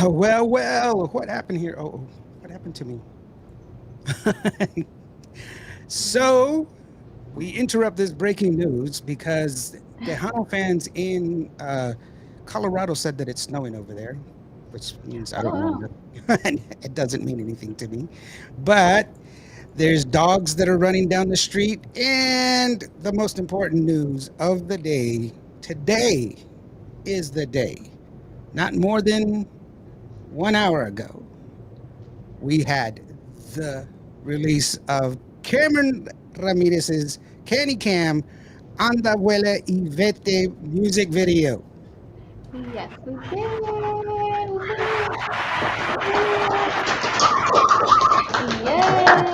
Well, what happened here? What happened to me? So, we interrupt this breaking news because Tejano fans in Colorado said that it's snowing over there, which means I Oh don't know. wow. It doesn't mean anything to me. But there's dogs that are running down the street. And the most important news of the day today is the day. Not more than 1 hour ago, we had the release of Cameron Ramirez's Candy Cam on the Vuela y Vete music video. Yes, we did. Woohoo. Yes.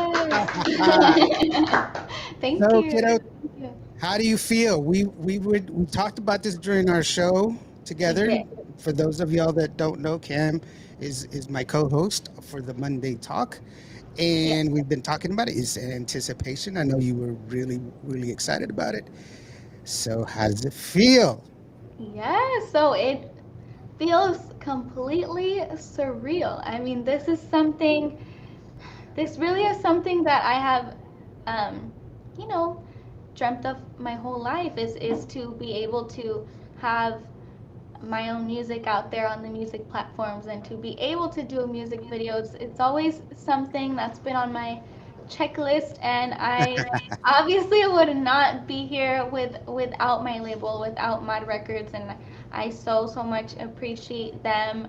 Thank So, you. kiddo, Thank you. how do you feel? We talked about this during our show We together. did. For those of y'all that don't know, Cam is my co-host for the Monday Talk, Yes. and we've been talking about it. It's an anticipation. I know you were really excited about it. So, how does it feel? Yes. So it feels completely surreal. I mean, this really is something that I have, um, you know, dreamt of my whole life is to be able to have my own music out there on the music platforms and to be able to do a music video. It's always something that's been on my checklist, and I obviously would not be here without my label, without Mod Records, and I so much appreciate them,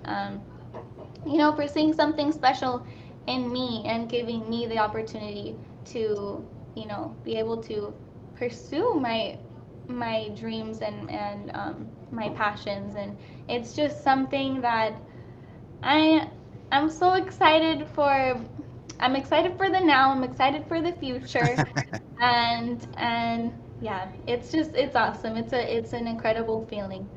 for seeing something special in me and giving me the opportunity to, be able to pursue my dreams and my passions. And it's just something that I I'm so excited for. I'm excited for the now. I'm excited for the future, and yeah, it's awesome. It's an incredible feeling.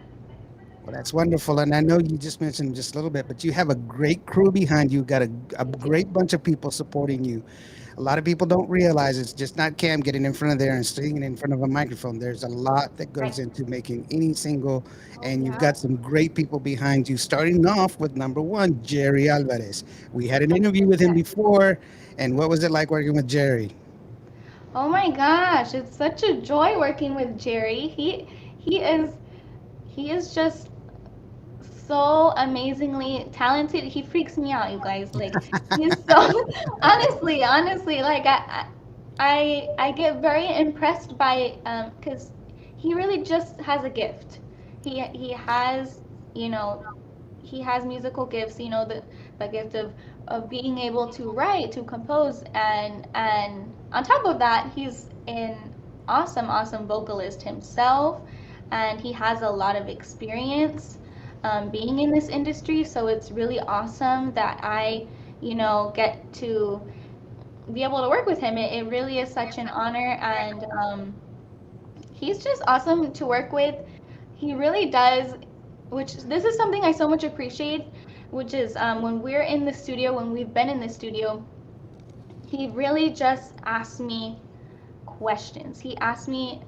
Well, that's wonderful. And I know you just mentioned just a little bit, but you have a great crew behind you, got a I do. great bunch of people supporting you. A lot of people don't realize it's just not Cam getting in front of there and singing in front of a microphone. There's a lot that Right. goes into making any single, Oh and you've yeah. got some great people behind you, starting off with number one, Jerry Alvarez. We had an interview with him before, and what was it like working with Jerry? Oh my gosh, it's such a joy working with Jerry. He is he is just so amazingly talented. He freaks me out, you guys. Like he's so honestly, like I get very impressed by because he really just has a gift. He has, you know, he has musical gifts, the gift of being able to write, to compose, and on top of that, he's an awesome vocalist himself, and he has a lot of experience being in this industry. So it's really awesome that I, get to be able to work with him. It really is such an honor, and he's just awesome to work with. He really does, which this is something I so much appreciate, which is when we're in the studio, when we've been in the studio, he really just asks me questions. He asks me,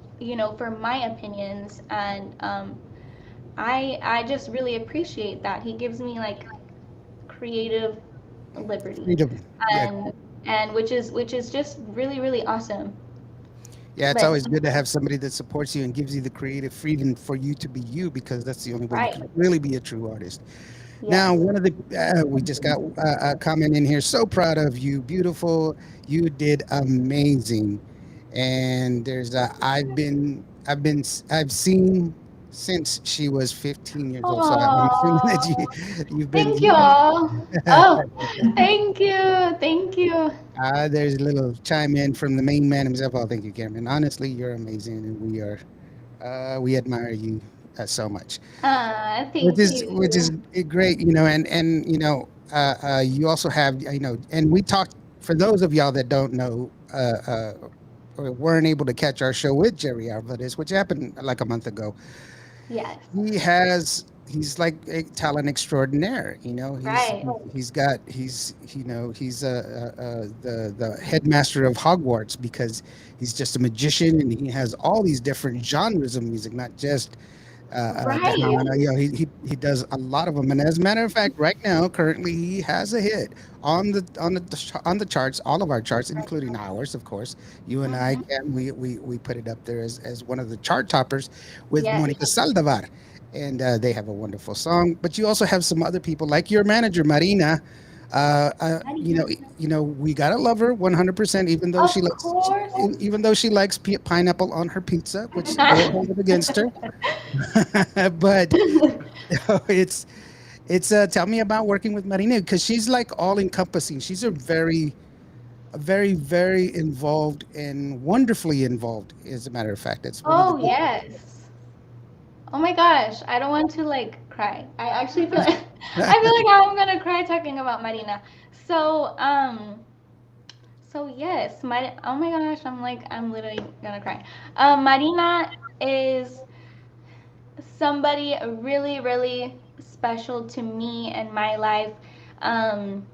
for my opinions, and I just really appreciate that. He gives me like creative liberty, Freedom. Yeah. and which is just really awesome. Yeah, it's But always good to have somebody that supports you and gives you the creative freedom for you to be you, because that's the only way you right, can really be a true artist. Now, yes. one of the we just got a comment in here. So proud of you, beautiful. You did amazing. And there's I've seen since she was 15 years old. So I'm assuming that Oh, you've been thank you all. Oh, thank you, thank you. there's a little chime in from the main man himself. Oh, thank you, Cameron. Honestly, you're amazing, and we admire you so much. which Thank is which is you. great, and you also have, and we talked, for those of y'all that don't know, or weren't able to catch our show with Jerry Alvarez, which happened like a month ago. Yes, He's like a talent extraordinaire. right. He's the headmaster of Hogwarts, because he's just a magician, and he has all these different genres of music, not just Right. Tejano. He does a lot of them, and as a matter of fact, right now, currently, he has a hit on the charts, all of our charts, including ours, of course. You and I, Hmm. Cam, we put it up there as one of the chart toppers with Yes. Monica Saldivar, and they have a wonderful song. But you also have some other people, like your manager Marina. Marina. We gotta love her 100%, Of course. even though she likes pineapple on her pizza, which don't hold it against her. But it's tell me about working with Marina, because she's like all encompassing. She's a very, very involved and wonderfully involved. As a matter of fact, it's one of the Oh, yes. Oh my gosh, I don't want to like cry. I actually feel I feel like I'm gonna cry talking about Marina. So, so yes, oh my gosh, I'm literally gonna cry. Marina is somebody really, really special to me and my life. Um,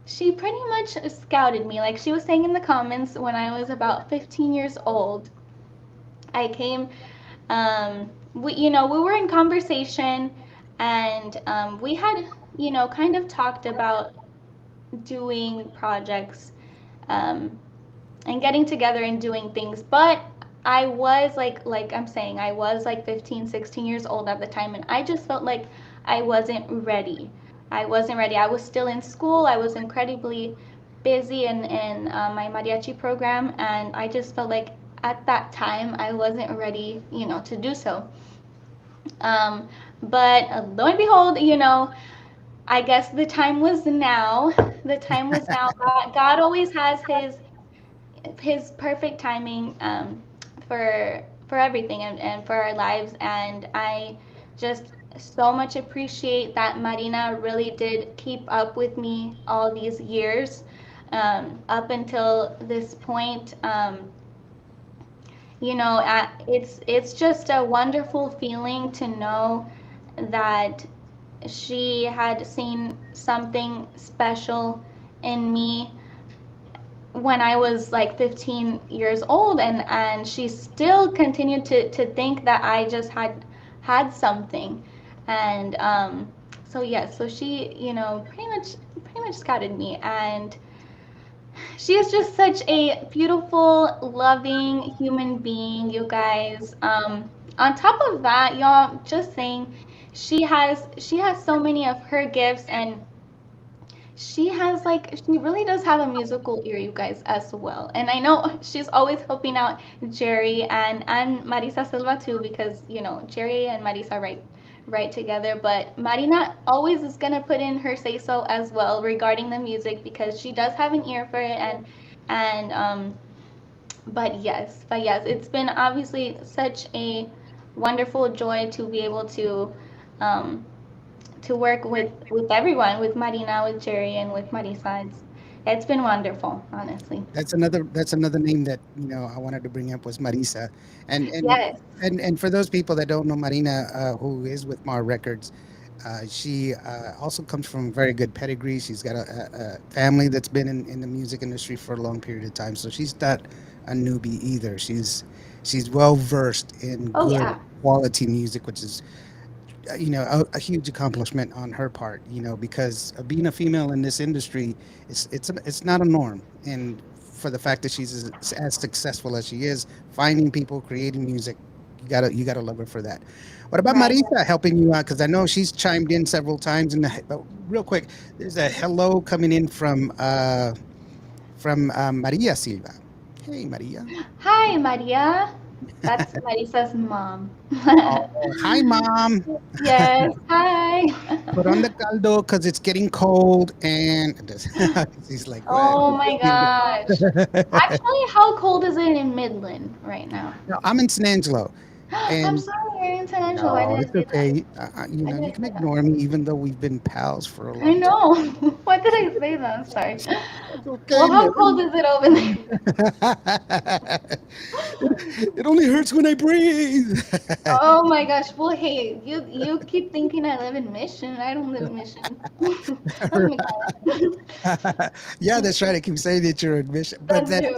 she pretty much scouted me. Like she was saying in the comments, when I was about 15 years old, I came, we were in conversation, and we had, kind of talked about doing projects, um, and getting together and doing things. But I was like I'm saying, I was like 15, 16 years old at the time, and I just felt like I wasn't ready. I wasn't ready. I was still in school. I was incredibly busy in my mariachi program, and I just felt like at that time I wasn't ready, to do so. Um, but lo and behold, I guess the time was now. The time was now. God always has his perfect timing, for everything, and for our lives. And I just so much appreciate that Marina really did keep up with me all these years, up until this point. It's just a wonderful feeling to know that she had seen something special in me when I was like 15 years old, and she still continued to think that I just had something. And so yes, so she, pretty much scouted me. And she is just such a beautiful, loving human being, you guys. On top of that, y'all, just saying, she has so many of her gifts, and she really does have a musical ear, you guys, as well. And I know she's always helping out Jerry and Marisa Silva too, because Jerry and Marisa write together. But Marina always is gonna put in her say so as well regarding the music, because she does have an ear for it. And but yes, it's been obviously such a wonderful joy to be able um to work with everyone, with Marina, with Jerry, and with Marisa. It's been wonderful, honestly. That's another name that I wanted to bring up was Marisa, and and Yes. and for those people that don't know Marina, who is with Mar Records, she also comes from very good pedigree. She's got a family that's been in the music industry for a long period of time, so she's not a newbie either. She's well versed in Oh good yeah. quality music, which is a huge accomplishment on her part, because being a female in this industry, it's not a norm. And for the fact that she's as successful as she is, finding people, creating music, you gotta love her for that. What about Right. Marisa helping you out? Because I know she's chimed in several times. And real quick, there's a hello coming in from Maria Silva. Hey, Maria. Hi, Maria. That's Marisa's mom. Oh, hi, mom. Yes. Hi. Put on the caldo because it's getting cold. And he's like, what? Oh my gosh. Actually, how cold is it in Midland right now? No, I'm in San Angelo. I'm And sorry, you're in San Angelo. Why no, did I it's say that? okay. Why You did I can say that? ignore me, even though we've been pals for a I long time. know. Why did I say that? I'm sorry. It's okay. Well, how Never cold is it over there? it only hurts when I breathe. Oh my gosh. Well, hey, you keep thinking I live in Mission. I don't live in Mission. I live in McAllen. Yeah, that's right. I keep saying that you're admission, but I do.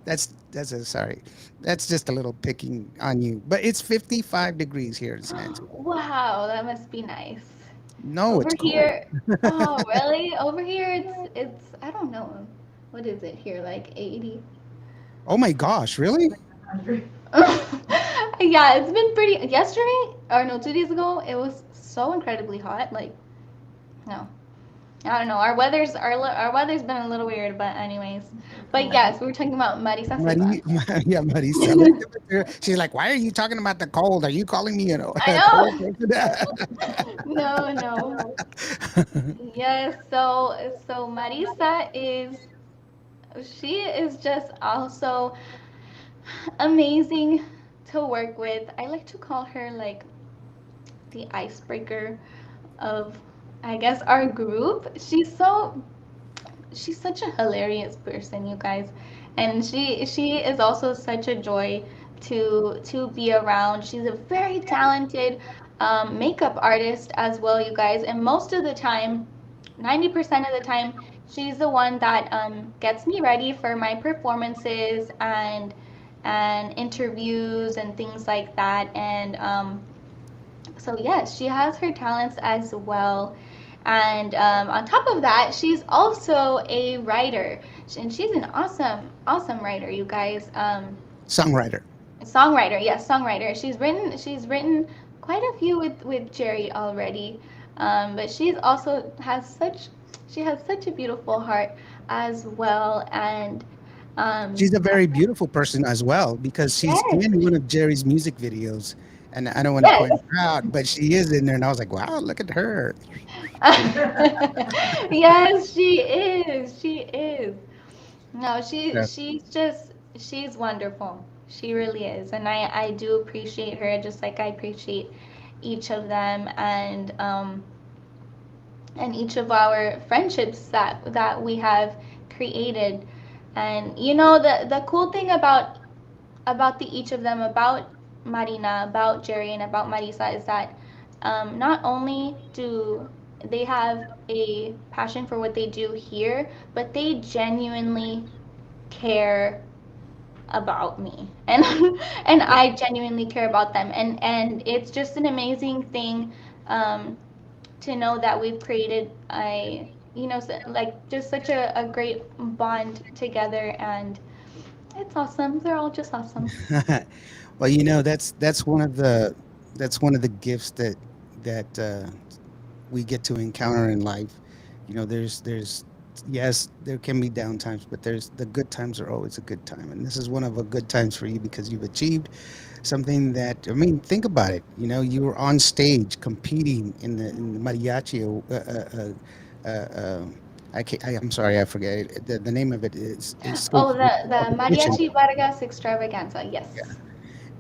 That's a sorry. That's just a little picking on you. But it's 55 degrees here in San Antonio. Wow, that must be nice. No, Over it's cold. here, oh really? Over here, it's I don't know. What is it here? Like 80? Oh my gosh, really? Yeah, it's been pretty. Yesterday, or no, 2 days ago, it was so incredibly hot. Like, no, I don't know. Our weather's been a little weird, but anyways. But yes, we were talking about Marisa Silva. Yeah, Marisa. Let's give it to her. She's like, why are you talking about the cold? Are you calling me I a cold know. person? No, no. Yes. So Marisa is she is just also amazing to work with. I like to call her like the icebreaker of, I guess, our group. She's such a hilarious person, you guys, and she is also such a joy to be around. She's a very talented makeup artist as well, you guys, and most of the time, 90% of the time, she's the one that gets me ready for my performances and interviews and things like that. And so yes, she has her talents as well. And on top of that, she's also a writer, and she's an awesome writer, you guys. Songwriter. Songwriter, yes, songwriter. She's written quite a few with Jerry already, but she's also has such a beautiful heart as well. And She's a I very beautiful person as well because she's yes, in one of Jerry's music videos. And I don't want to yes. point her out, but she is in there. And I was like, wow, look at her. Yes, she is. She is. No, Yeah. she's wonderful. She really is. And I do appreciate her just like I appreciate each of them and each of our friendships that we have created. And you know the cool thing about the each of them, about Marina, about Jerry, and about Marisa is that not only do they have a passion for what they do here, but they genuinely care about me, and and I genuinely care about them, and it's just an amazing thing to know that we've created a like just such a great bond together, and it's awesome. They're all just awesome. Well, that's one of the gifts that we get to encounter in life. There's yes, there can be down times, but there's the good times are always a good time, and this is one of the good times for you because you've achieved something that I mean, think about it. You were on stage competing in the mariachi. I'm sorry, I forget it. The name of it is Oh, escapes me. the Competition. Mariachi Vargas extravaganza. Yeah. Yes.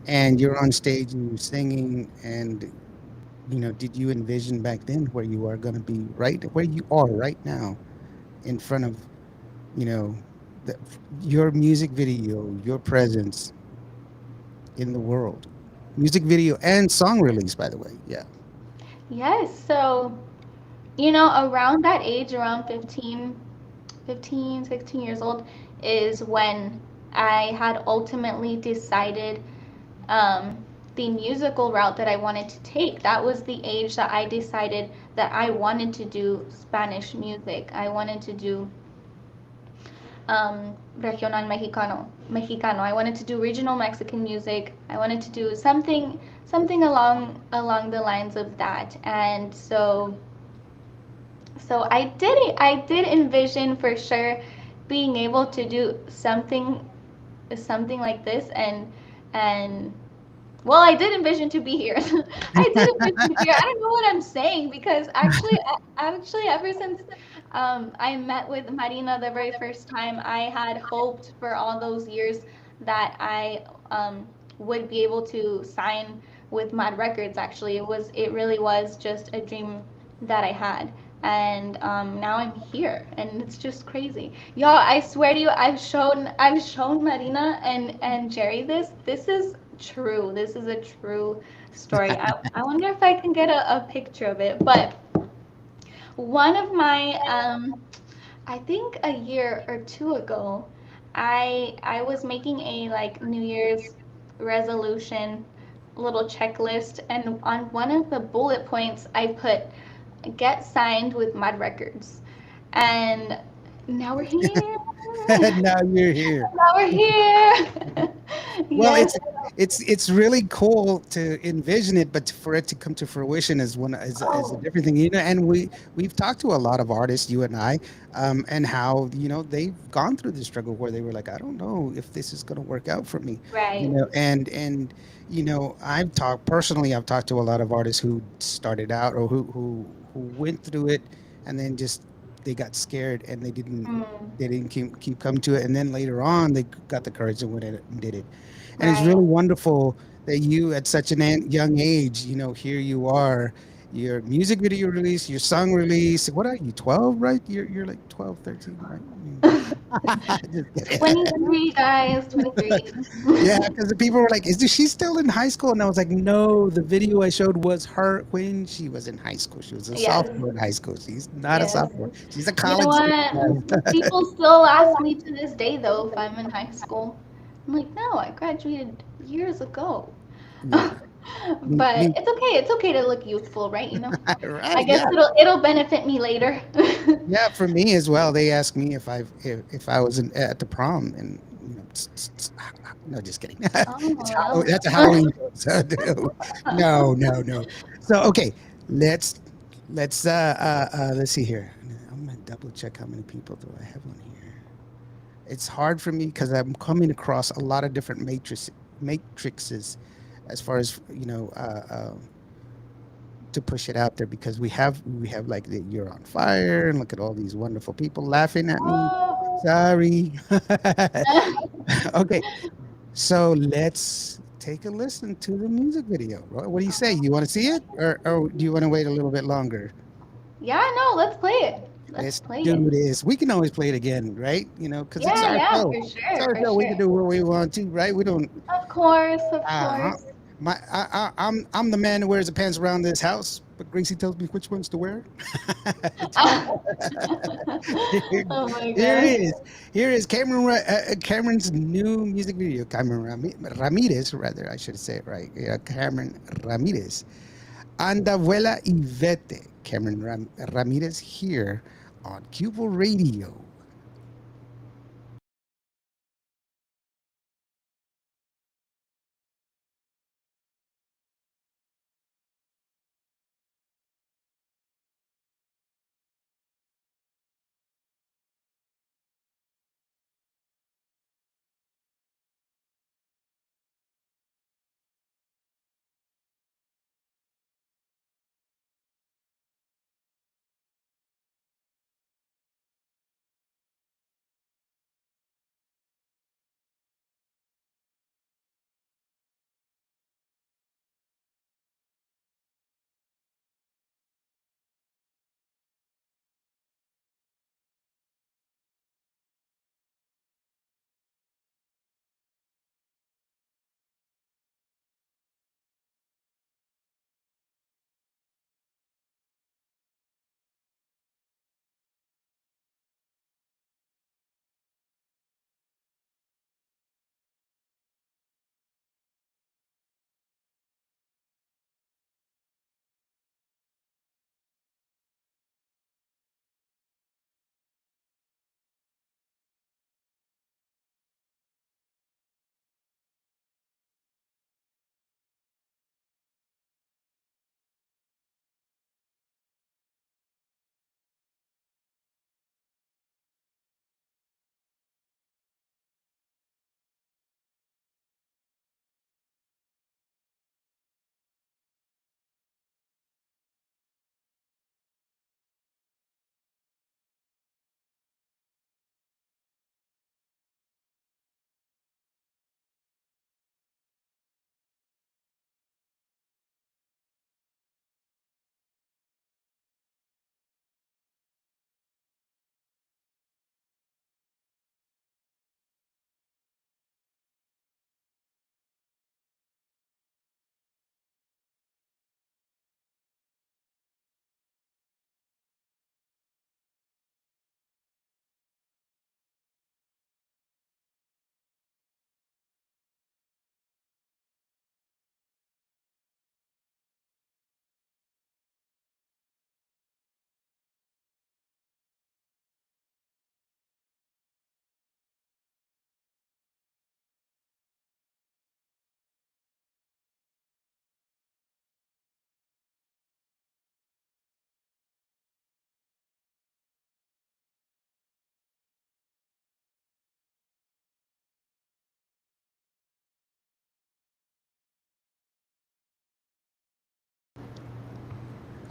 And you're on stage and you're singing, and did you envision back then where you are going to be right where you are right now in front of you know the, your music video, your presence in the world, music video and song release, by the way. Yeah. Yes. So, around that age, around 16 years old, is when I had ultimately decided um, the musical route that I wanted to take. That was the age that I decided that I wanted to do Spanish music. I wanted to do regional Mexicano. I wanted to do regional Mexican music. I wanted to do something along the lines of that. And so I did envision for sure being able to do something like this, and well, I did envision to be here. I did envision to be here. I don't know what I'm saying because actually, ever since I met with Marina the very first time, I had hoped for all those years that I would be able to sign with Mad Records. Actually, it really was just a dream that I had. And now I'm here, and it's just crazy, y'all. I swear to you, I've shown Marina and Jerry this. This is true. This is a true story. I wonder if I can get a picture of it. But one of my, I think a year or two ago, I was making a like New Year's resolution little checklist, and on one of the bullet points I put get signed with Mud Records. And now we're here. Now you're here. Now we're here. Well, Yes. it's really cool to envision it, but for it to come to fruition is is a Oh, different thing, you know. And we've talked to a lot of artists, you and I, and how they've gone through the struggle where they were like, I don't know if this is going to work out for me, right. and I've talked to a lot of artists who started out or who went through it, and then just they got scared and Mm, they didn't keep coming to it, and then later on they got the courage and went in and did it. And it's right. really wonderful that you at such young age, here you are, your music video release, your song release. What are you, 12, right? You're like 12, 13, right? Just kidding. 23 guys, 23. Yeah, because the people were like, "Is she still in high school?" And I was like, "No, the video I showed was her when she was in high school. She was a Yes. sophomore in high school. She's not a Yes. sophomore. She's a You know college what? student." People still ask me to this day though if I'm in high school. I'm like, no, I graduated years ago. Yeah, But me, it's okay. It's okay to look youthful, right? I right? guess Yeah, it'll benefit me later. yeah. For me as well, they asked me if I was at the prom, and no, just kidding. It's Oh, That's a well. Halloween joke. So no, no, no. So okay, let's let's see here. I'm gonna double check how many people do I have on here. It's hard for me because I'm coming across a lot of different matrices as far as to push it out there, because we have like the You're on Fire, and look at all these wonderful people laughing at me. Oh. Sorry. Okay, so let's take a listen to the music video. What do you say? You want to see it, or do you want to wait a little bit longer? Yeah, no, let's play it. Let's Let's play it. do this. We can always play it again, right? Because it's Yeah, our yeah, show. for It's sure, our for show. We can sure. do what we want to, right? We don't. Of course, of Uh, course. I'm the man who wears the pants around this house, but Gracie tells me which ones to wear. here, Oh my here gosh. is here is Cameron's new music video. Cameron Ramirez, rather, I should say it right. Yeah, Cameron Ramirez. Anda, Vuela y Vete. Cameron Ramirez here on Cubo Radio.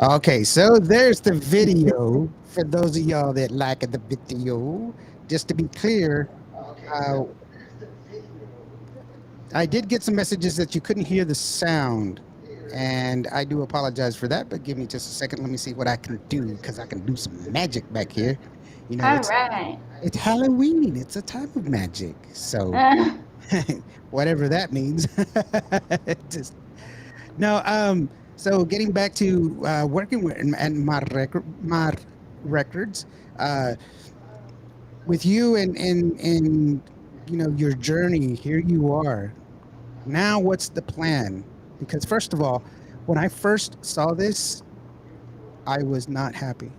Okay, so there's the video for those of y'all that like the video. Just to be clear, uh, I did get some messages that you couldn't hear the sound, and I do apologize for that. But give me just a second. Let me see what I can do because I can do some magic back here. You know, All right. it's Halloween. It's a time of magic. So whatever that means. Just no. So getting back to working with and my records, uh, with you and you know your journey. Here you are. Now, what's the plan? Because first of all, when I first saw this, I was not happy.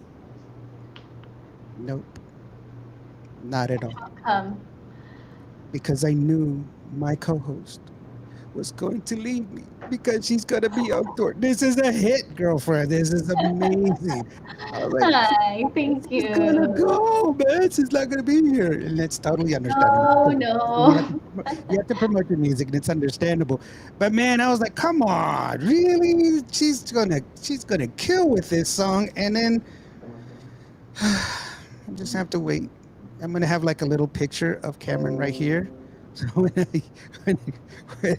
Nope, not at all. um, Because I knew my co-host was going to leave me because she's gonna be on tour. This is a hit, girlfriend. This is amazing. I was like, Hi, thank she's gonna you. go, man. She's not gonna be here, and that's totally understandable. No, Because no. you have to promote your music, and it's understandable. But man, I was like, come on, really? She's gonna kill with this song, and then I just have to wait. I'm gonna have like a little picture of Cameron right here. So when, when,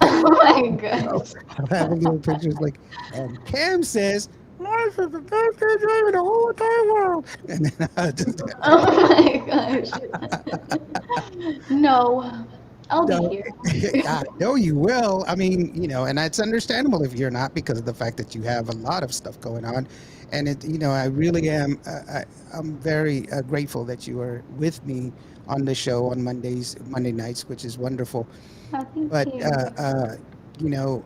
Oh my I'll, gosh. I'll have a little picture like, and Cam says, "Life is the best dream in the whole entire world," and then I just Oh my gosh. No, I'll be no, here. I know you will. I mean, you know, and that's understandable if you're not because of the fact that you have a lot of stuff going on, and I really am. I'm very grateful that you are with me on the show on Monday nights, which is wonderful. Oh, thank But you. you know,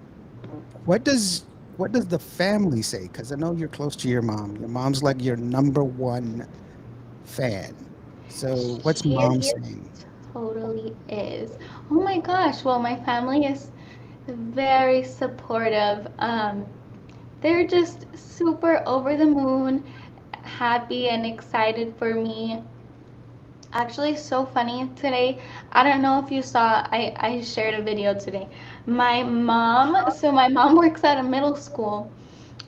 what does the family say? Because I know you're close to your mom. Your mom's like your number one fan. So what's She mom saying? totally is. Oh my gosh. Well, my family is very supportive. They're just super over the moon, happy and excited for me. Actually, so funny today. I don't know if you saw, I shared a video today. My mom works at a middle school,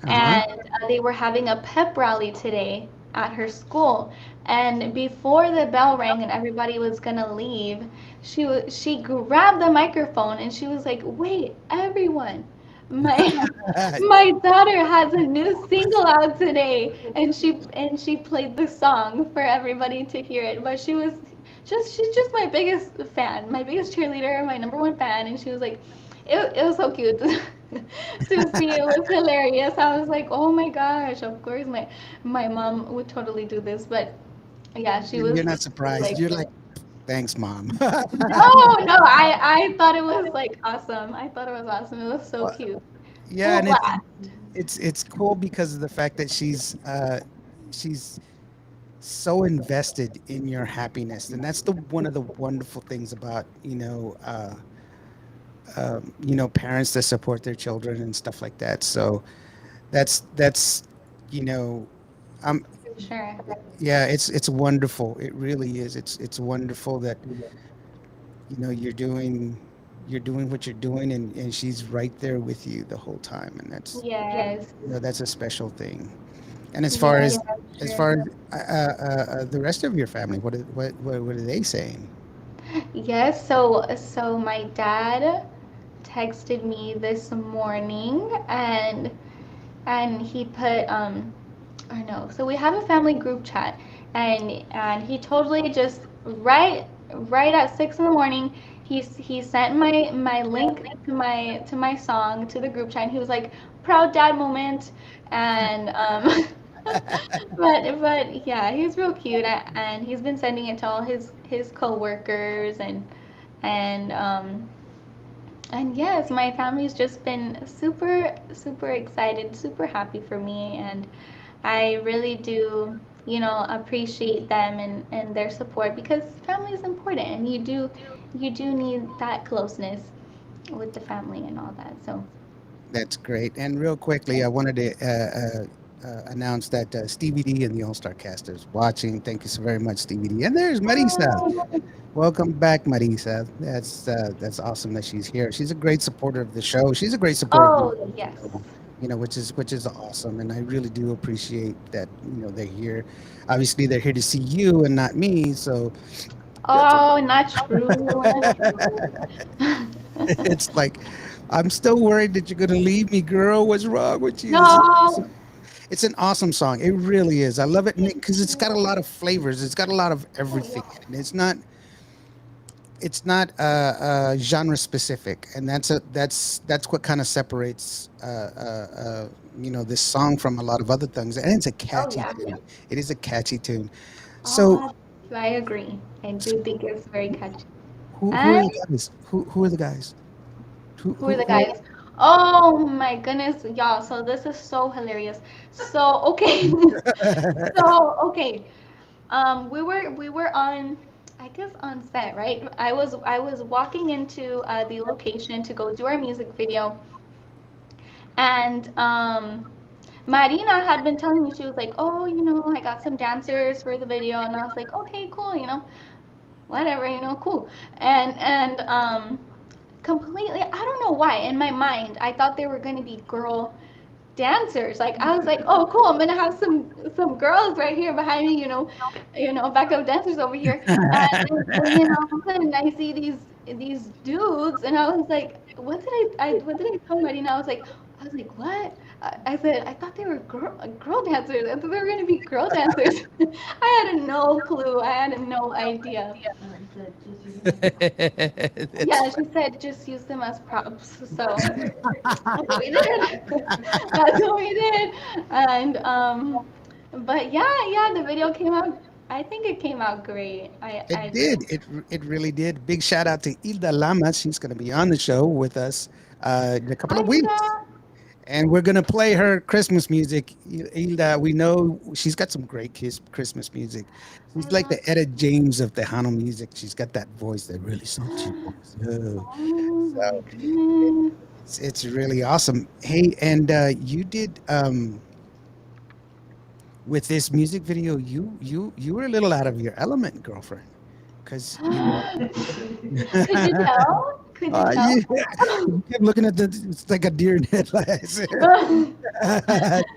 Uh huh. and they were having a pep rally today at her school. And before the bell rang and everybody was gonna leave, she grabbed the microphone and she was like, "Wait, everyone, my my daughter has a new single out today," and she played the song for everybody to hear it. But she's just my biggest fan, my biggest cheerleader, my number one fan, and she was like, it was so cute to see. It was hilarious. I was like, oh my gosh, of course my mom would totally do this. But yeah, You're not she was surprised. like, You're like, thanks, mom. no, I thought it was like awesome. I thought it was awesome. It was so Well, cute. yeah, Full and blast. it's cool because of the fact that she's so invested in your happiness, and that's the one of the wonderful things about parents that support their children and stuff like that. So that's you know um For sure. yeah, it's wonderful. It really is. It's wonderful that you're doing what you're doing, and she's right there with you the whole time, and Yes. that's a special thing. And as far Yes, as for as sure. far as the rest of your family, what are they saying? Yes, so my dad texted me this morning, and he put or no, so we have a family group chat, and he totally just right at 6 in the morning, he sent my link to my song to the group chat, and he was like, proud dad moment. And but yeah, he's real cute, and he's been sending it to all his coworkers, and and yes, my family's just been super, super excited, super happy for me, and I really do, appreciate them and their support, because family is important, and you do need that closeness with the family and all that. So That's great. And real quickly, I wanted to announce that Stevie D and the All Star cast is watching. Thank you so very much, Stevie D. And there's Marisa. Welcome back, Marisa. That's awesome that she's here. She's a great supporter of the show. She's a great supporter of oh yes, which is awesome, and I really do appreciate that. They're here. Obviously, they're here to see you and not me, so that's Oh, not true, not true. it's like I'm still worried that you're gonna leave me, girl. What's wrong with you? This is No. awesome. It's an awesome song. It really is. I love it Thank because it's got a you. lot of flavors. It's got a lot of Oh, everything. yeah. And it's not genre specific, and that's what kind of separates this song from a lot of other things. And it's a Oh, catchy yeah. tune. It is a catchy tune. So Oh, I agree. I do think it's very catchy. who are And the guys? Who are the guys? Who who are who, the who guys? Oh my goodness, y'all. So this is so hilarious. So okay. So okay. We were on, I guess, on set, right? I was walking into the location to go do our music video, and Marina had been telling me, she was like, "Oh, I got some dancers for the video," and I was like, "Okay, cool, whatever, cool." And completely, I don't know why, in my mind I thought they were going to be girl dancers. Like, I was like, "Oh, cool, I'm gonna have some girls right here behind me, backup dancers over here." And then all of a sudden I see these dudes, and I was like, what did I tell Marina? I was like, what? I said, I thought they were girl dancers. I thought they were gonna be girl dancers. I had no clue. I had no idea. it's Yeah, she said just use them as props. So that's what we did. That's what we did. And but yeah, the video came out. I think it came out great. I It do. did. It really did. Big shout out to Hilda Lamas. She's going to be on the show with us in a couple Hi, of weeks. Hilda. And we're going to play her Christmas music. Hilda, we know she's got some great Christmas music. I She's like love. the Etta James of Tejano music. She's got that voice, that really sumptuous. Oh. Oh my So goodness. it's really awesome. Hey, and you did with this music video, you were a little out of your element, girlfriend, because Could you tell? Could you tell? you, you kept looking at the. It's like a deer in headlights. You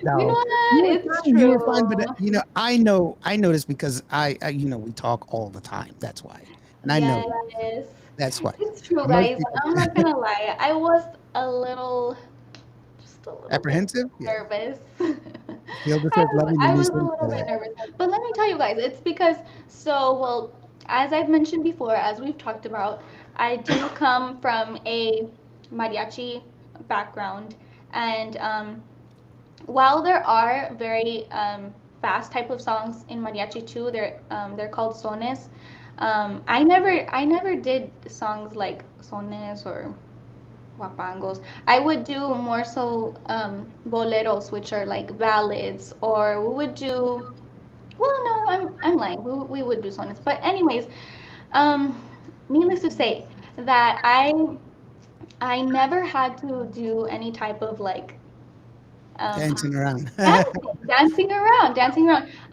know No, you what? were It's fine. You were fine, but true. I know this because we talk all the time. That's why, and I know Yes. that's why. It's true, And most guys. people I'm not gonna lie. I was a little, just a little bit apprehensive. Yeah, nervous. Hilda says, "Love you, I was a listen to little bit that." nervous. But let me tell you guys, it's because, so, well, as I've mentioned before, as we've talked about, I do come from a mariachi background. And while there are very fast type of songs in mariachi too, they're called sones. I never did songs like sones or guapangos. I would do more so boleros, which are like ballads, or we would do. Well, no, I'm lying. We would do sones, but anyways, um, needless to say that I never had to do any type of like um, Dancing around. dancing around.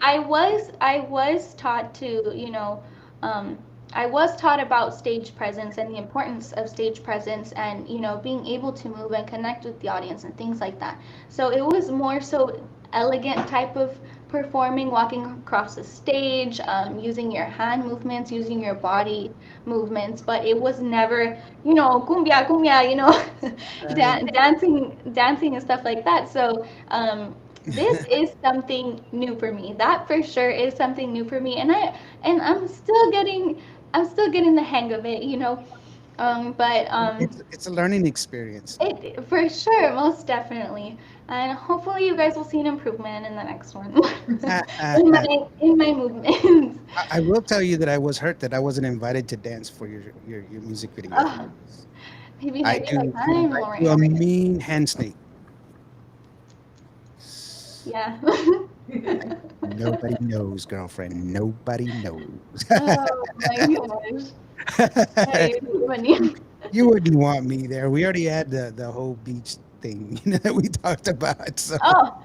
I was taught to, um, I was taught about stage presence and the importance of stage presence, and being able to move and connect with the audience and things like that. So it was more so elegant type of performing, walking across the stage, using your hand movements, using your body movements, but it was never, cumbia, cumbia, Right. dancing and stuff like that. So this is something new for me. That for sure is something new for me, and I'm still getting the hang of it, but It's a learning experience. it for sure, most definitely, and hopefully you guys will see an improvement in the next one in I my movements. will tell you that I was hurt that I wasn't invited to dance for your music video. Ugh, maybe I maybe next do time, I do a Lauren. mean hand snake. Yeah. Nobody knows, girlfriend. Nobody knows. Oh my gosh. That is funny. You wouldn't want me there. We already had the whole beach thing that we talked about. So Oh,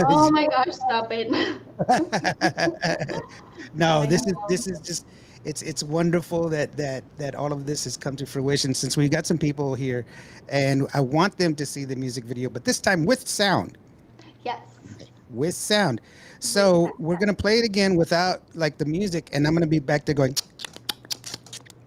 oh my gosh, stop it. no, I this is know. this is just it's wonderful that all of this has come to fruition since we got some people here, and I want them to see the music video, but this time with sound. Yes. With sound. With So that. we're gonna play it again without like the music, and I'm gonna be back there going.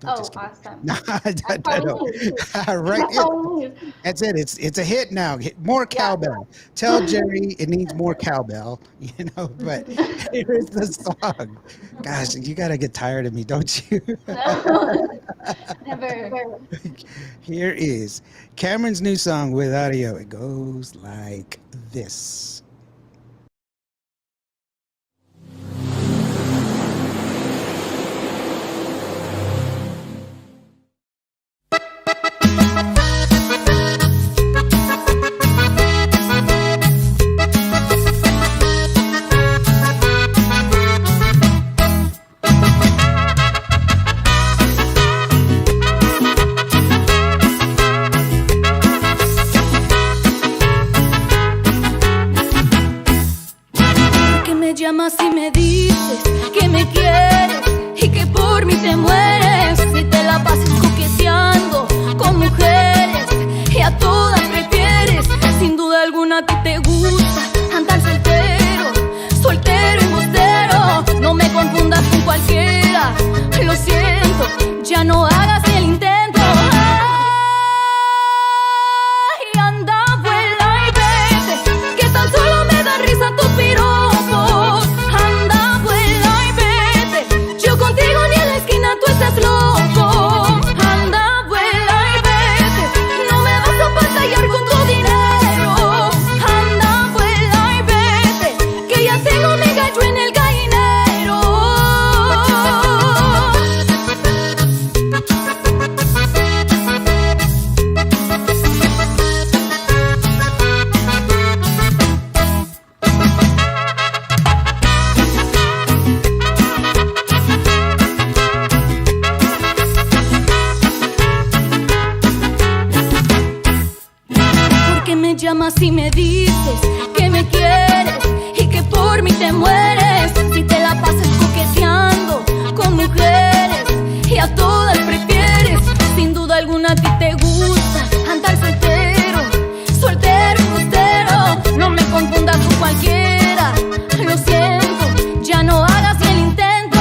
No, Oh, just kidding. awesome. No, That's I how don't. we leave. Right. That's how we leave. That's it. It's a hit now. More Yeah. cowbell. Tell Jerry it needs more cowbell. But here is the song. Gosh, you gotta get tired of me, don't you? No. Never. Here is Cameron's new song with audio. It goes like this. Que me llamas y me dices que me quieres y que por mí te mueres. Si te la pasas coqueteando con mujeres y a todas prefieres. Sin duda alguna a ti te gusta andar soltero, soltero y embustero. No me confundas con cualquiera, lo siento, ya no hagas ni el intento. Ay, anda, vuela y vete, que tan solo me da risa tu piropos. Anda, vuela y vete, yo contigo ni en la esquina tú estás loco. Anda, vuela y vete, no me vas a pantallar con tu dinero. Anda, vuela y vete, que ya tengo mi gallo en el gallinero. Porque me llamas y me dices que me quieres y que por mí te mueres. Si te la pasas coqueteando con mujeres y a todas prefieres. Sin duda alguna a ti te gusta andar soltero, soltero, embustero. No me confundas con cualquiera, lo siento, ya no hagas ni el intento.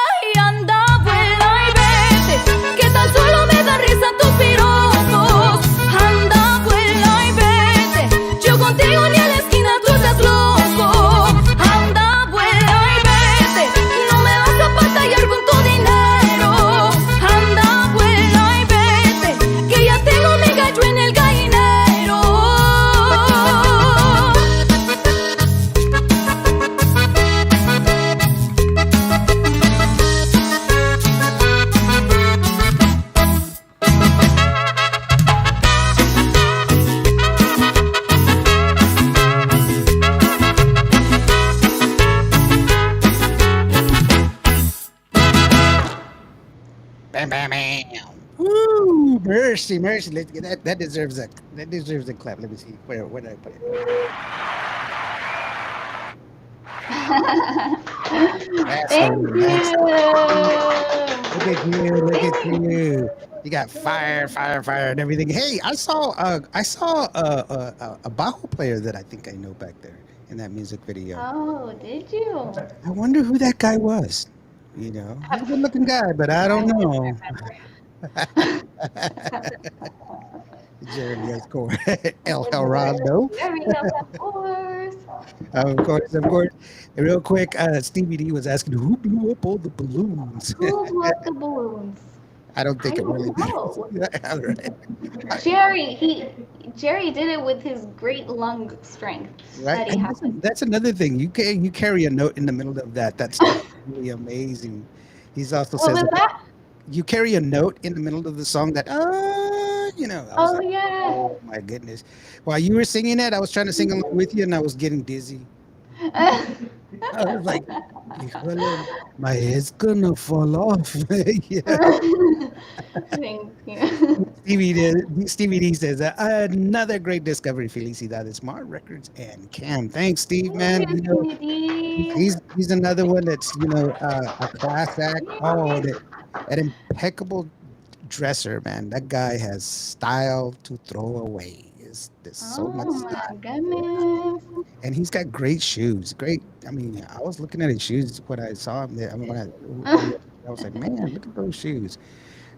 Ay, anda, vuela y vete, que tan solo me da risa tu piropos. Anda, vuela y vete, yo contigo ni a la esquina tú estás loco. Anda, vuela y vete, no me vas a pantallar con tu dinero. Anda, vuela y vete, que ya tengo mi gallo en el gallinero. Bam, bam, bam. Woo! Mercy, mercy. Let's get that. That deserves a clap. Let me see. Where did I put it? That's Thank that's you. look at you, look at you. You got fire, fire, fire, and everything. Hey, I saw a Bajo player that I think I know back there in that music video. Oh, did you? I wonder who that guy was. He's a good-looking guy, but I don't know. Jeremy, of course. El Gerardo. Very well, of course. Of course, of course. And real quick, Stevie D was asking who blew up all the balloons. Who blew up the balloons? I don't I think it really don't know. All right. Jerry did it with his great lung strength Right? that he And has. that's another thing. You carry a note in the middle of that. That's really amazing. He's also What says was that? you carry a note in the middle of the song that I was Oh like, yeah. oh my goodness. While you were singing it, I was trying to sing along with you and I was getting dizzy. I was like, "Híjole, my head's gonna fall off." Yeah. Thank you. Stevie D says another great discovery. Felicidades, Smart Records and Cam. Thanks, Steve, Thank man. you, Stevie. He's another one that's a class act. Oh, that impeccable dresser, man. That guy has style to throw away. There's so much Oh my style, goodness. and he's got great shoes. Great. I mean, I was looking at his shoes when I saw him there. I mean, I was like, man, look at those shoes.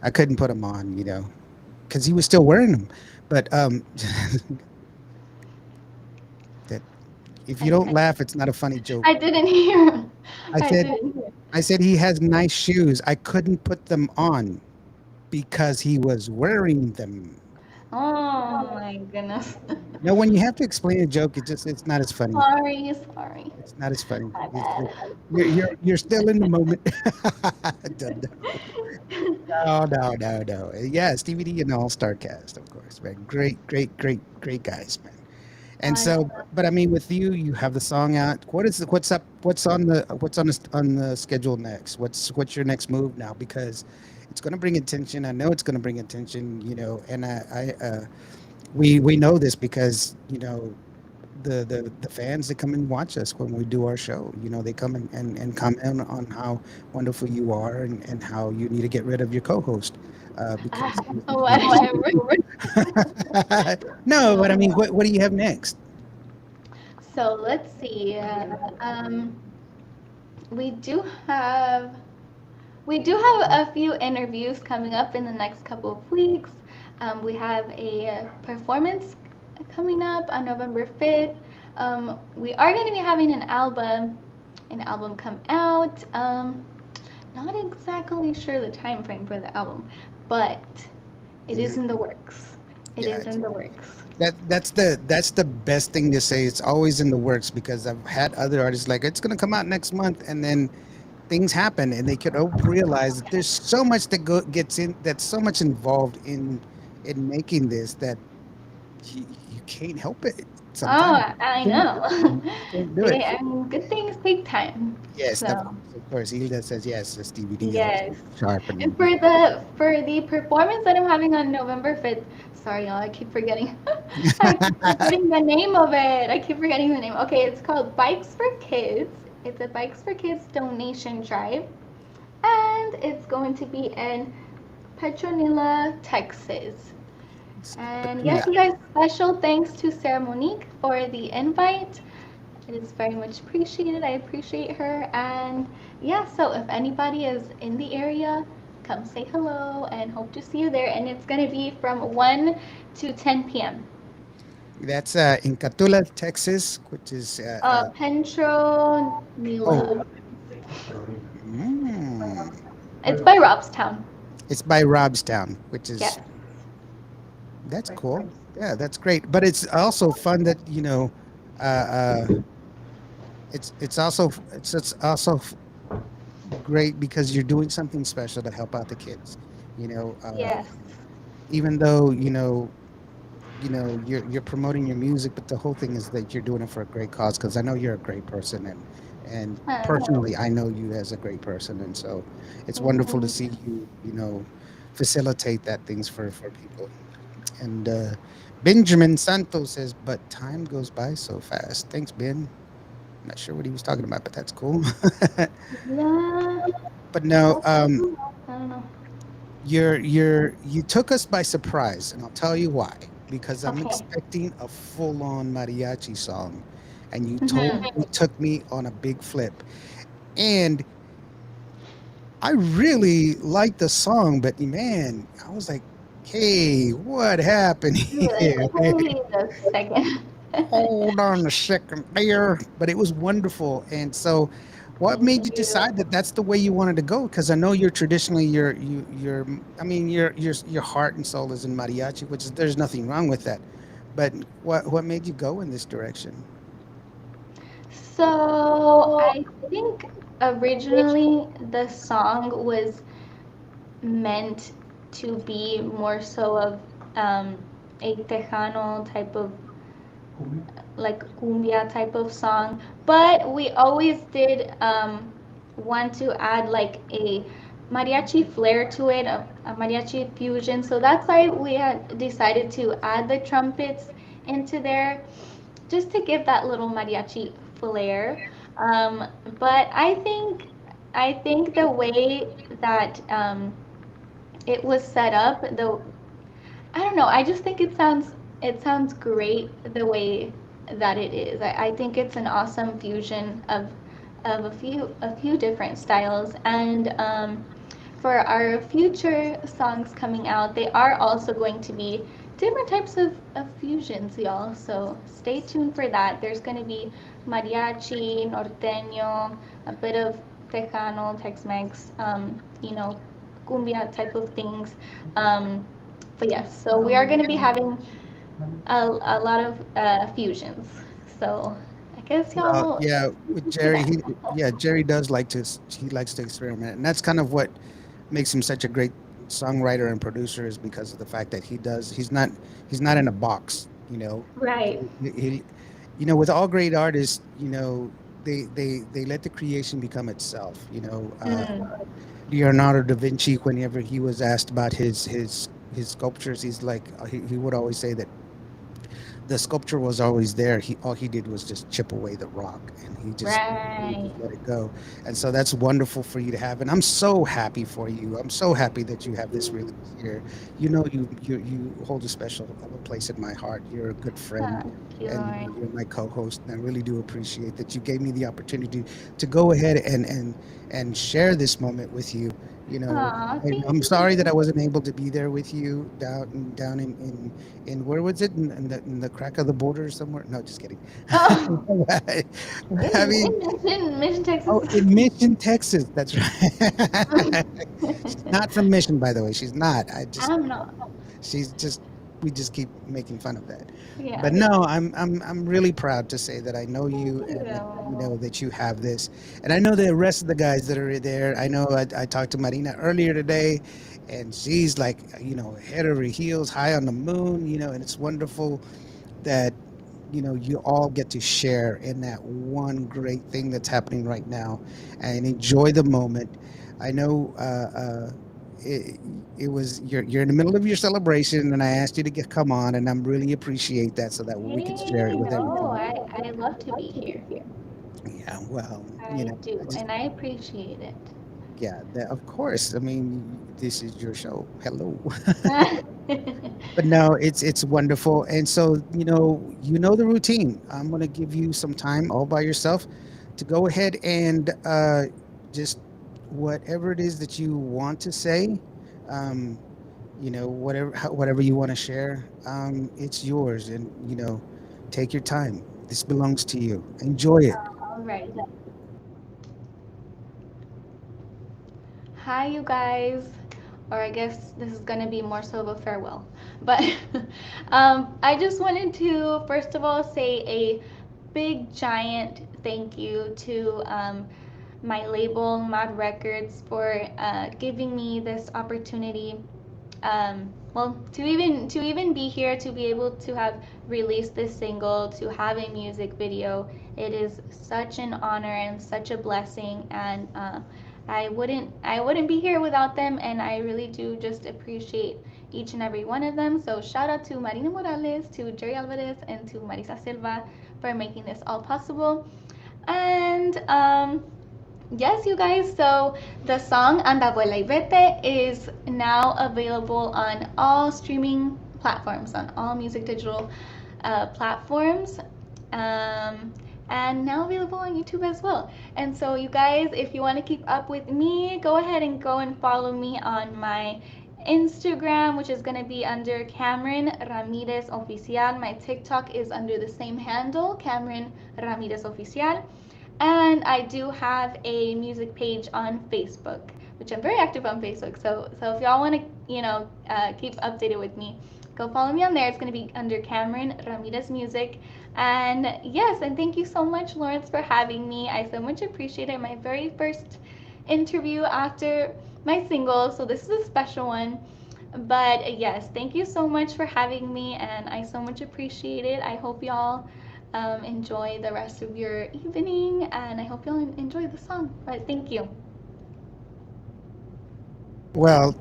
I couldn't put them on, because he was still wearing them. But that if you I, don't I, laugh, it's not a funny joke. I didn't hear. I I said didn't hear. I said he has nice shoes. I couldn't put them on because he was wearing them. Oh my goodness. No, when you have to explain a joke, it's not as funny. Sorry, sorry. It's not as funny. My bad. You're still in the moment. No, no, no, no. Yeah, Stevie D and All Star Cast, of course, man. Great, great, great, great guys, man. And I so, but I mean, with you, you have the song out. What's up? What's on the schedule next? What's your next move now? Because it's going to bring attention. I know it's going to bring attention. And we know this because the fans that come and watch us when we do our show. They come and comment on how wonderful you are and how you need to get rid of your co-host. Because whatever. no, but I mean, what do you have next? So let's see. We do have we do have a few interviews coming up in the next couple of weeks. We have a performance coming up on November 5th. We are going to be having an album come out. Not exactly sure the time frame for the album, but it is in the works. It Yeah, is in the works. that's the best thing to say. It's always in the works because I've had other artists like it's going to come out next month, and then things happen, and they don't realize that there's so much that gets in. That's so much involved in making this that you can't help it. Oh, Sometimes I you know. can't do it. Good things take time. Yes, of So, course, of course. Hilda says yes. This DVD is yes. sharp And and for the performance that I'm having on November 5th, sorry y'all, I keep forgetting. I keep forgetting the name of it. I keep forgetting the name. Okay, it's called Bikes for Kids. It's a Bikes for Kids donation drive, and it's going to be in Petronila, Texas. And yeah. yes, you guys, special thanks to Sarah Monique for the invite. It is very much appreciated. I appreciate her. And yeah, so if anybody is in the area, come say hello and hope to see you there. And it's going to be from 1 to 10 p.m. That's in Catula, Texas, which is oh, Petronila. mm, It's by Robstown. it's by Robstown, which is Yes. that's cool. Yeah, that's great. But it's also fun that uh, uh, it's also great because you're doing something special to help out the kids. You know, uh, Yes. even though you're promoting your music, but the whole thing is that you're doing it for a great cause. Because I know you're a great person, and personally, I know you as a great person, and so it's wonderful to see you facilitate that things for people. And Benjamin Santos says, "But time goes by so fast." Thanks, Ben. Not sure what he was talking about, but that's cool. Yeah. But no, I don't know. you took us by surprise, and I'll tell you why. Because I'm Okay. expecting a full-on mariachi song, and Mhm. you took me on a big flip. And I really liked the song, but man, I was like, "Hey, what happened here?" Wait a second. Hold on a second there. But it was wonderful. And so, what Thank made you you. decide that that's the way you wanted to go? Because I know you're traditionally I mean your heart and soul is in mariachi, which is there's nothing wrong with that. But what made you go in this direction? So I think originally the song was meant to be more so of a Tejano type of like cumbia type of song, but we always did want to add like a mariachi flair to it, a mariachi fusion. So that's why we had decided to add the trumpets into there, just to give that little mariachi flair. Um, but I think the way that it was set up, the I don't know. I just think it sounds great the way that it is. I think it's an awesome fusion of a few different styles. And for our future songs coming out, they are also going to be different types of fusions, y'all. So stay tuned for that. There's going to be mariachi, norteño, a bit of tejano, Tex-Mex, cumbia type of things. Um, but yes, so we are going to be having a lot of fusions. So I guess Well, y'all yeah, with listen to Jerry, that. Jerry does like to he likes to experiment, and that's kind of what makes him such a great songwriter and producer is because of the fact that he's not in a box, you know. Right. He with all great artists, they let the creation become itself, Mm, Leonardo da Vinci, whenever he was asked about his sculptures, he's like he would always say that the sculpture was always there. He all he did was just chip away the rock, and he right. just let it go. And so that's wonderful for you to have. And I'm so happy for you. I'm so happy that you have this release here. You hold a special place in my heart. You're a good friend, Thank you, and Lauren. you're my co-host. And I really do appreciate that you gave me the opportunity to go ahead and share this moment with you. You know, Aw, I'm thank sorry that I you. wasn't able to be there with you down in where was it in the crack of the border somewhere? No, just kidding. Oh, I mean, Mission, Texas. oh, in Mission, Texas. That's right. She's not from Mission, by the way. She's not. I'm not. She's just. We just keep making fun of that. But Yeah. no, I'm really proud to say that I know Thank you and you. that you have this, and I know the rest of the guys that are there. I know I talked to Marina earlier today, and she's like head over heels, high on the moon, and it's wonderful that you all get to share in that one great thing that's happening right now and enjoy the moment. I know it, it was you're in the middle of your celebration and I asked you to come on and I'm really appreciate that so that we could share it Hey, with no, everyone. I love to be here. Yeah, well, I I do, just and I appreciate it. yeah, of course. I mean, this is your show. Hello. But no, it's wonderful. And so, you know the routine. I'm gonna give you some time all by yourself to go ahead and just whatever it is that you want to say, um, whatever you want to share, it's yours. And take your time. This belongs to you. Enjoy it. Alrighty. Hi, you guys. Or I guess this is gonna be more so of a farewell. But I just wanted to first of all say a big giant thank you to my label Mad Records for giving me this opportunity, well, to even be here, to be able to have released this single, to have a music video. It is such an honor and such a blessing, and I wouldn't be here without them, and I really do just appreciate each and every one of them. So shout out to Marina Morales, to Jerry Alvarez, and to Marisa Silva for making this all possible. And yes, you guys, so the song Anda, Vuela y Vete is now available on all streaming platforms, on all music digital platforms, um, and now available on YouTube as well. And so, you guys, if you want to keep up with me, go ahead and go and follow me on my Instagram, which is going to be under Kamryn Ramirez Oficial. My TikTok is under the same handle, Kamryn Ramirez Oficial. And I do have a music page on Facebook, which I'm very active on Facebook. So if y'all want to, keep updated with me, go follow me on there. It's going to be under Kamryn Ramirez Music. And yes, and thank you so much, Lawrence, for having me. I so much appreciate it. My very first interview after my single, so this is a special one. But yes, thank you so much for having me, and I so much appreciate it. I hope y'all enjoy the rest of your evening, and I hope you'll enjoy the song. But thank you. Well,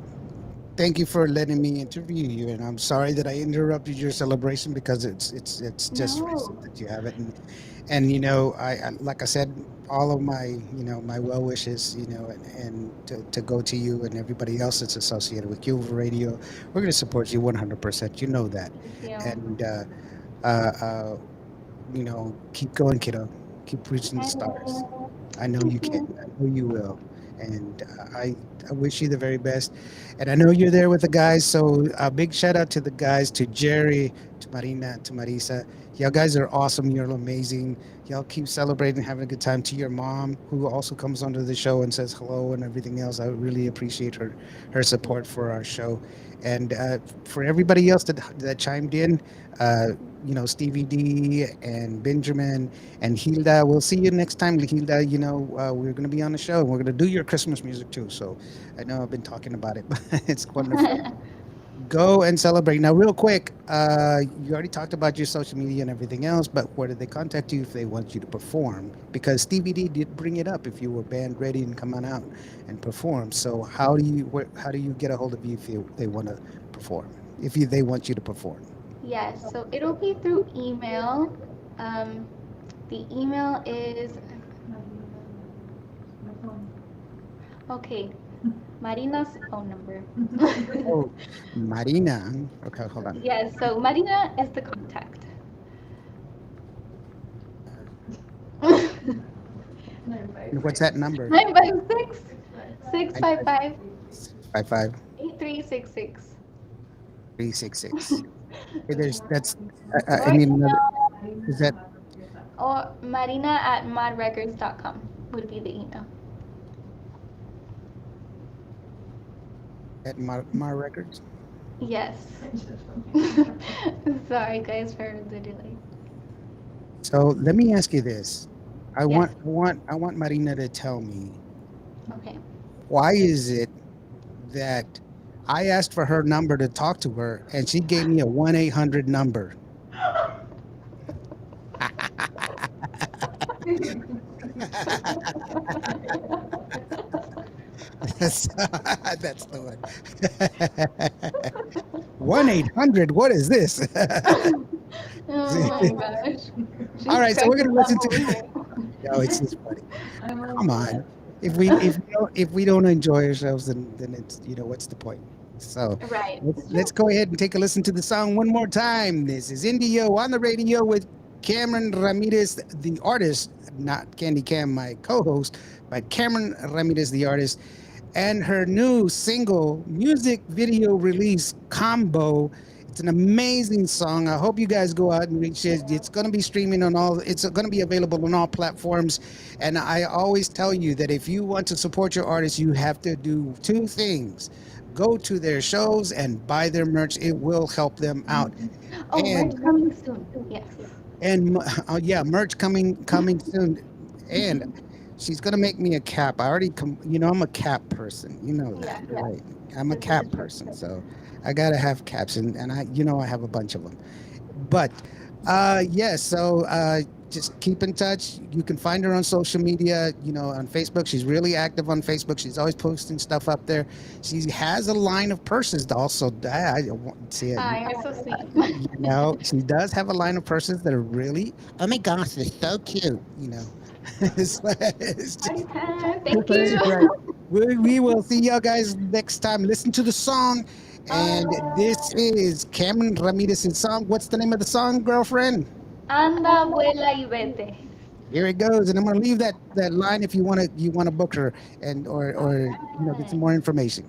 thank you for letting me interview you, and I'm sorry that I interrupted your celebration because it's just No. recent that you have it, and I like I said, all of my my well wishes, and to go to you and everybody else that's associated with Cuba Radio. We're going to support you 100%. You know that, Thank you. and uh, uh, keep going, kiddo. Keep reaching the I stars. will. I know you Thank can. you. I know you will. And I wish you the very best. And I know you're there with the guys. So a big shout out to the guys, to Jerry, to Marina, to Marisa. Y'all guys are awesome. You're amazing. Y'all keep celebrating, having a good time. To your mom, who also comes onto the show and says hello and everything else. I really appreciate her support for our show. And for everybody else that chimed in, uh, Stevie D and Benjamin and Hilda, we'll see you next time. Hilda, we're going to be on the show and we're going to do your Christmas music too. So I know I've been talking about it, but it's wonderful. Go and celebrate. Now, real quick, you already talked about your social media and everything else, but where did they contact you if they want you to perform? Because Stevie D did bring it up if you were band ready and come on out and perform. So how do you get a hold of you if they want to perform? They want you to perform? Yes, so it'll be through email. Um, the email is okay. Marina's phone number. Oh, Marina. Okay, hold on. Yes, so Marina is the contact. And what's that number? 956 655 55 8366. 366. Okay, that's, I Or need another. email Is that or marina@modrecords.com would be the email. at Mar Records? Yes. Sorry guys for the delay. So let me ask you this. I Yes. want, I want, I want Marina to tell me, Okay. why is it that I asked for her number to talk to her and she gave me a 1-800 number? That's the one. 1-800. What is this? Oh my gosh. All She's right, so we're cracking gonna listen up over to. here. No, it's just funny. Come on. If we don't enjoy ourselves, then it's what's the point? So Right. let's go ahead and take a listen to the song one more time. This is Indio on the radio with Kamryn Ramirez, the artist, not Candy Cam, my co-host, but Kamryn Ramirez, the artist, and her new single music video release combo. It's an amazing song. I hope you guys go out and reach it. It's going to be streaming on all. It's going to be available on all platforms. And I always tell you that if you want to support your artist, you have to do two things: go to their shows and buy their merch. It will help them out. Oh, And merch coming soon. Yes. yeah, merch coming soon. And she's gonna make me a cap. I already I'm a cap person. You know that, Yeah. right? I'm a cap person, so I gotta have caps, and I have a bunch of them. But yes, so just keep in touch. You can find her on social media, on Facebook. She's really active on Facebook. She's always posting stuff up there. She has a line of purses also. I want to see it. You're so sweet. She does have a line of purses that are really, oh my gosh, they're so cute. It's just Thank great. you. We will see y'all guys next time. Listen to the song. And this is Kamryn Ramirez's song. What's the name of the song, girlfriend? Anda, vuela y vete. Here it goes. And I'm gonna leave that line if you wanna book her and or get some more information.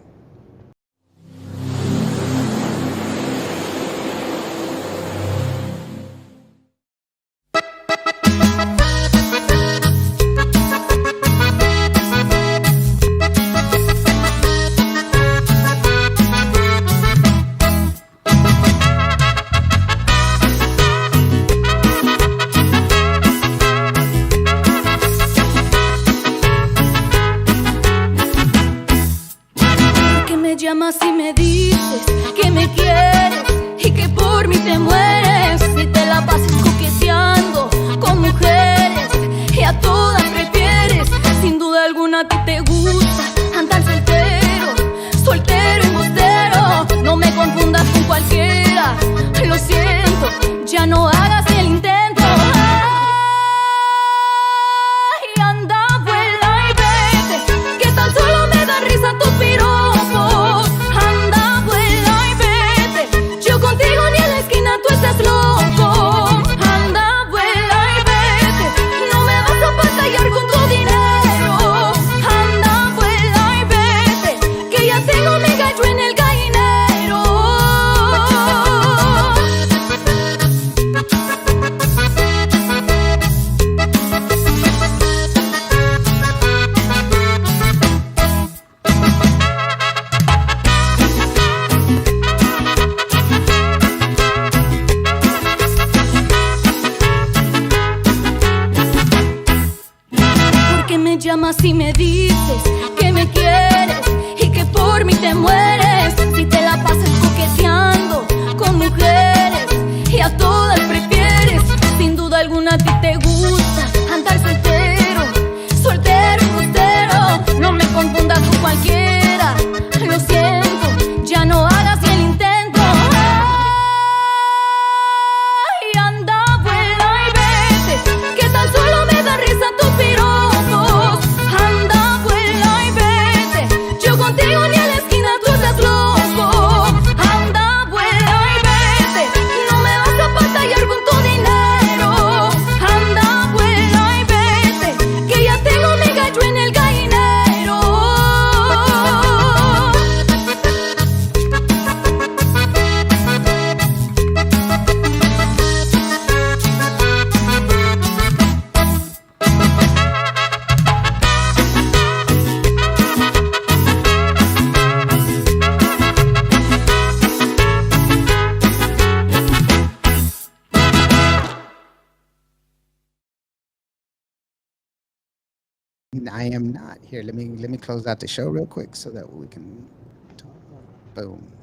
Que me llamas y me dices que me quieres y que por mí te mueres y te la pasas coqueteando con mujeres y a todas prefieres. Sin duda alguna a ti te gusta andar soltero, llamas y me dices que me quieres y que por mí te mueres. Si te la pasas coqueteando con mujeres y a todas prefieres, sin duda alguna a ti te gusta andar soltero, soltero y bustero. No me confundas con cualquiera, lo siento, ya no hagas ni el intento. Ay, anda, vuela y vete, que tan solo me da risa tus piropos. Anda, vuela y vete, yo contigo ni a la esquina tú estás loco. Anda, vuela y vete, no me vas a batallar con tu dinero. Anda, vuela y vete, que ya tengo mi gallo en el gallinero. I am not here. Let me close out the show real quick so that we can talk. Boom.